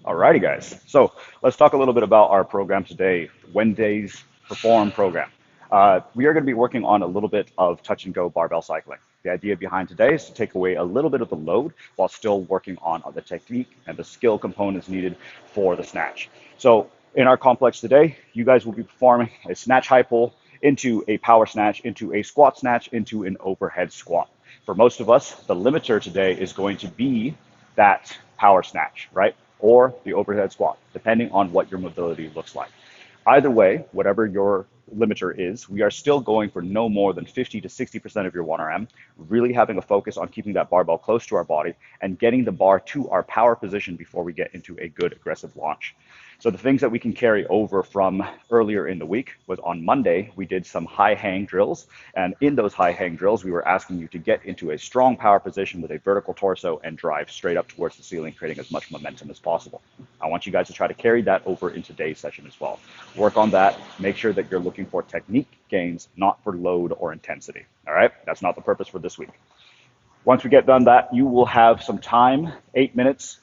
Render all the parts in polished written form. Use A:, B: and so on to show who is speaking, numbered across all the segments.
A: Alrighty, guys. So let's talk a little bit about our program today, Wednesday's Perform program. We are going to be working on a little bit of touch and go barbell cycling. The idea behind today is to take away a little bit of the load while still working on the technique and the skill components needed for the snatch. So in our complex today, you guys will be performing a snatch high pull into a power snatch, into a squat snatch, into an overhead squat. For most of us, the limiter today is going to be that power snatch, right? Or the overhead squat, depending on what your mobility looks like. Either way, whatever your limiter is, we are still going for no more than 50 to 60% of your 1RM, really having a focus on keeping that barbell close to our body and getting the bar to our power position before we get into a good aggressive launch. So the things that we can carry over from earlier in the week was on Monday, we did some high hang drills. And in those high hang drills, we were asking you to get into a strong power position with a vertical torso and drive straight up towards the ceiling, creating as much momentum as possible. I want you guys to try to carry that over in today's session as well. Work on that. Make sure that you're looking for technique gains, not for load or intensity. All right? That's not the purpose for this week. Once we get done that, you will have some time, 8 minutes,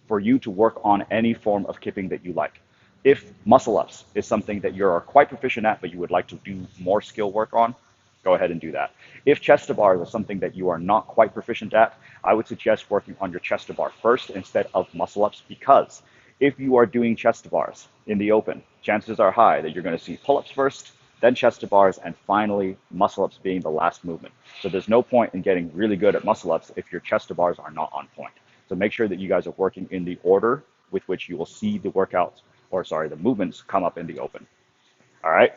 A: for you to work on any form of kipping that you like. If muscle ups is something that you're quite proficient at, but you would like to do more skill work on, go ahead and do that. If chest to bars is something that you are not quite proficient at, I would suggest working on your chest to bar first instead of muscle ups, because if you are doing chest to bars in the open, chances are high that you're going to see pull ups first, then chest to bars, and finally muscle ups being the last movement. So there's no point in getting really good at muscle ups if your chest to bars are not on point. So make sure that you guys are working in the order with which you will see the workouts, or sorry, the movements come up in the open. All right.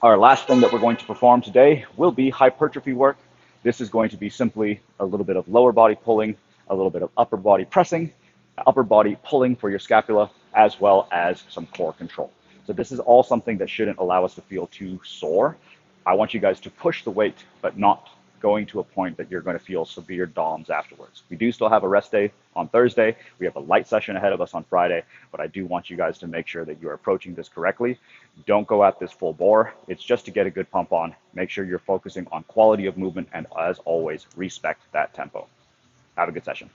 A: Our last thing that we're going to perform today will be hypertrophy work. This is going to be simply a little bit of lower body pulling, a little bit of upper body pressing, upper body pulling for your scapula, as well as some core control. So this is all something that shouldn't allow us to feel too sore. I want you guys to push the weight, but not going to a point that you're going to feel severe DOMs afterwards. We do still have a rest day on Thursday. We have a light session ahead of us on Friday, but I do want you guys to make sure that you're approaching this correctly. Don't go at this full bore. It's just to get a good pump on. Make sure you're focusing on quality of movement, and as always, respect that tempo. Have a good session.